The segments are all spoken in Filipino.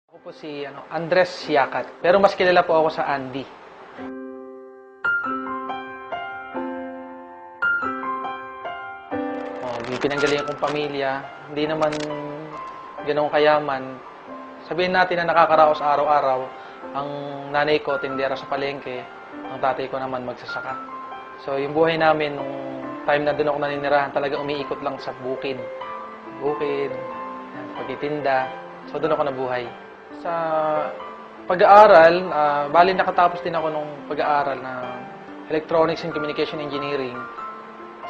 Ako po si Andres Siakat, pero mas kilala po ako sa Andy. Pinanggalingan kong pamilya, hindi naman ganoong kayaman. Sabihin natin na nakakaraos araw-araw. Ang nanay ko, tindera sa palengke. Ang tatay ko naman, magsasaka. So, yung buhay namin, nung time na doon ako naninirahan, talaga umiikot lang sa bukid. Bukid, pagtitinda. So, doon ako nabuhay. Sa pag-aaral, bali nakatapos din ako nung pag-aaral na Electronics and Communication Engineering.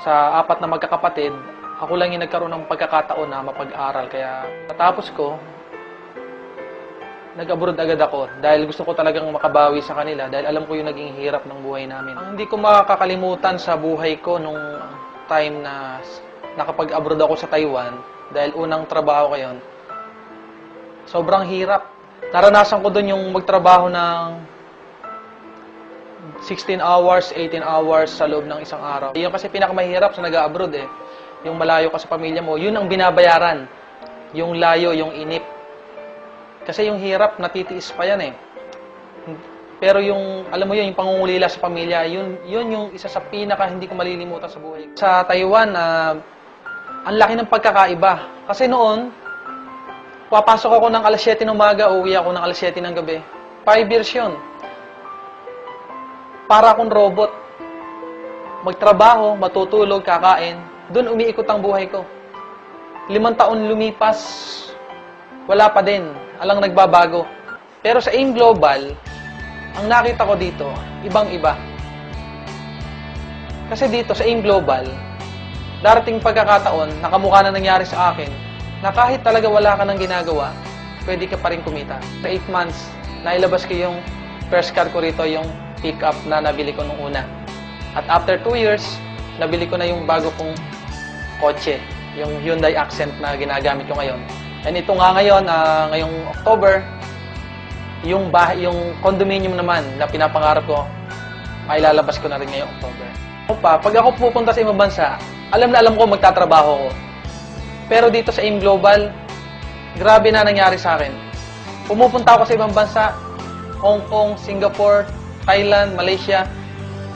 Sa 4 na magkakapatid, ako lang yung nagkaroon ng pagkakataon na mapag-aral. Kaya natapos ko, nag-abroad agad ako dahil gusto ko talagang makabawi sa kanila dahil alam ko yung naging hirap ng buhay namin. Ang hindi ko makakalimutan sa buhay ko nung time na nakapag-abroad ako sa Taiwan dahil unang trabaho ko yun, sobrang hirap. Naranasan ko doon yung magtrabaho ng 16 hours, 18 hours sa loob ng isang araw. Yun kasi pinakamahirap sa nag-abroad eh. Yung malayo ka sa pamilya mo, yun ang binabayaran. Yung layo, yung inip. Kasi yung hirap, natitiis pa yan eh. Pero yung, alam mo yun, yung pangungulila sa pamilya, yun yung isa sa pinaka hindi ko malilimutan sa buhay. Sa Taiwan, ang laki ng pagkakaiba. Kasi noon, papasok ako ng alas 7 ng umaga, uwi ako ng alas 7 ng gabi. 5 years yun. Para akong robot. Magtrabaho, matutulog, kakain. Doon umiikot ang buhay ko. 5 taon lumipas, wala pa din. Alang nagbabago. Pero sa AIM Global, ang nakita ko dito, ibang-iba. Kasi dito sa AIM Global, darating pagkakataon, nakamukha na nangyari sa akin, na kahit talaga wala ka nang ginagawa, pwede ka pa rin kumita. Sa 8 months, nailabas ko yung first car ko rito, yung pick-up na nabili ko nung una. At after 2 years, nabili ko na yung bago kong kotse, yung Hyundai Accent na ginagamit ko ngayon. And ito nga ngayon, ngayong October, yung condominium naman na pinapangarap ko, mailalabas ko na rin ngayong October. Pag ako pupunta sa ibang bansa, alam na alam ko magtatrabaho ko. Pero dito sa AIM Global, grabe na nangyari sa akin. Pumupunta ako sa ibang bansa, Hong Kong, Singapore, Thailand, Malaysia.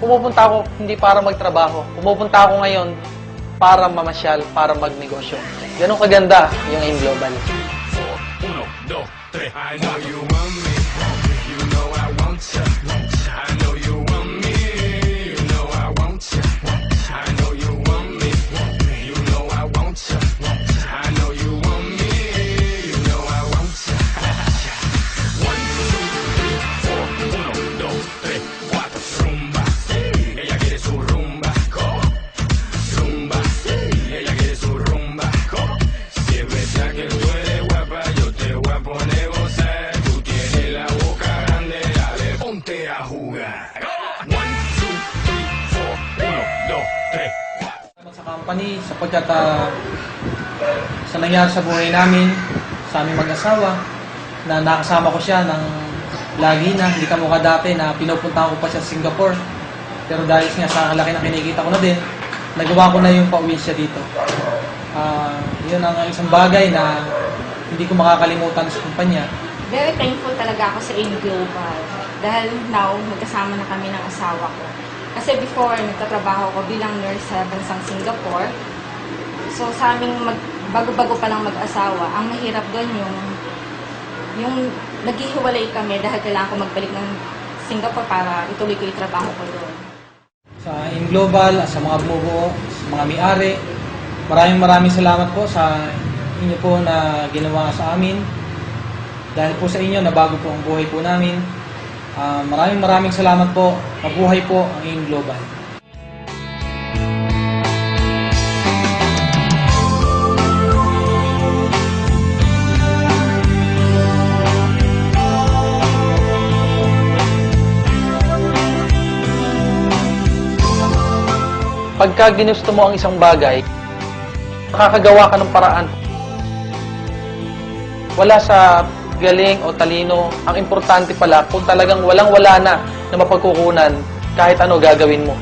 Pumupunta ako hindi para magtrabajo. Pumupunta ako ngayon para mamasyal, para magnegosyo. Ganun kaganda yung AIM Global. 1, 2, 3. I know you want me. You know I want you. I know you want me. You know I want you. I know you want me. You know I want you. I know you want me. You know I want you. 1, 2, 3, 4. 1, 2, 3, 4. Rumba. Ella quiere su rumba. Rumba. Ella quiere su rumba. Si es verdad que tú eres guapa, yo te voy a poner gozar. Tú tienes la boca grande, dale, ponte a jugar. 1, 2, 3, 4. 1, 2, 3. Sa company, sapagkat sa nangyari sa buhay namin, sa aming mag-asawa, na nakasama ko siya ng lagi na, hindi kamukha dati na pinupuntahan ko pa siya sa Singapore. Pero dahil nga sa laki na kinikita ko na din, nagawa ko na yung pauwi siya dito. Yun ang isang bagay na hindi ko makakalimutan sa kumpanya. Very thankful talaga ako sa AIM Global. Dahil now, magkasama na kami ng asawa ko. Kasi before, nagtatrabaho ko bilang nurse sa bansang Singapore. So sa aming bago-bago pa lang mag-asawa, ang mahirap doon yung naghihiwalay kami dahil kailangan ko magbalik ng Singapore para ituloy ko yung trabaho ko doon. Sa AIM Global, sa mga bumubuo, sa mga may-ari, maraming salamat po sa inyo po na ginawa sa amin. Dahil po sa inyo, nabago po ang buhay po namin. Maraming salamat po. Mabuhay po ang AIM Global. Pagka ginusto mo ang isang bagay, makakagawa ka ng paraan. Wala sa galing o talino. Ang importante pala, kung talagang walang-wala na mapagkukunan, kahit ano gagawin mo.